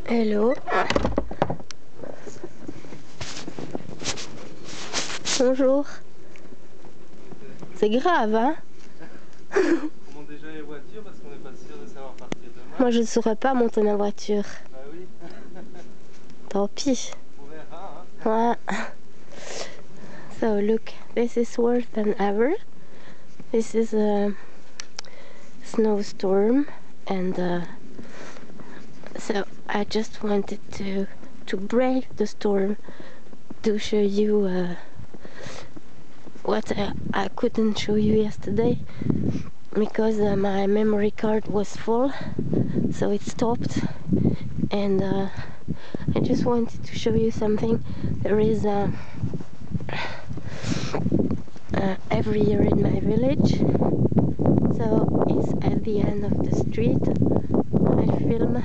Hello. Bonjour. C'est grave, hein? Comment déjà les voitures parce qu'on n'est pas sûr de savoir partir demain. Moi, je ne saurais pas monter ma voiture. Bah oui. Tant pis. On verra, hein. Ouais. So look, this is worse than ever. This is a snowstorm, and so I just wanted to break the storm to show you what I couldn't show you yesterday because my memory card was full, so it stopped. And I just wanted to show you something. There is every year in my village, so it's at the end of the street. I film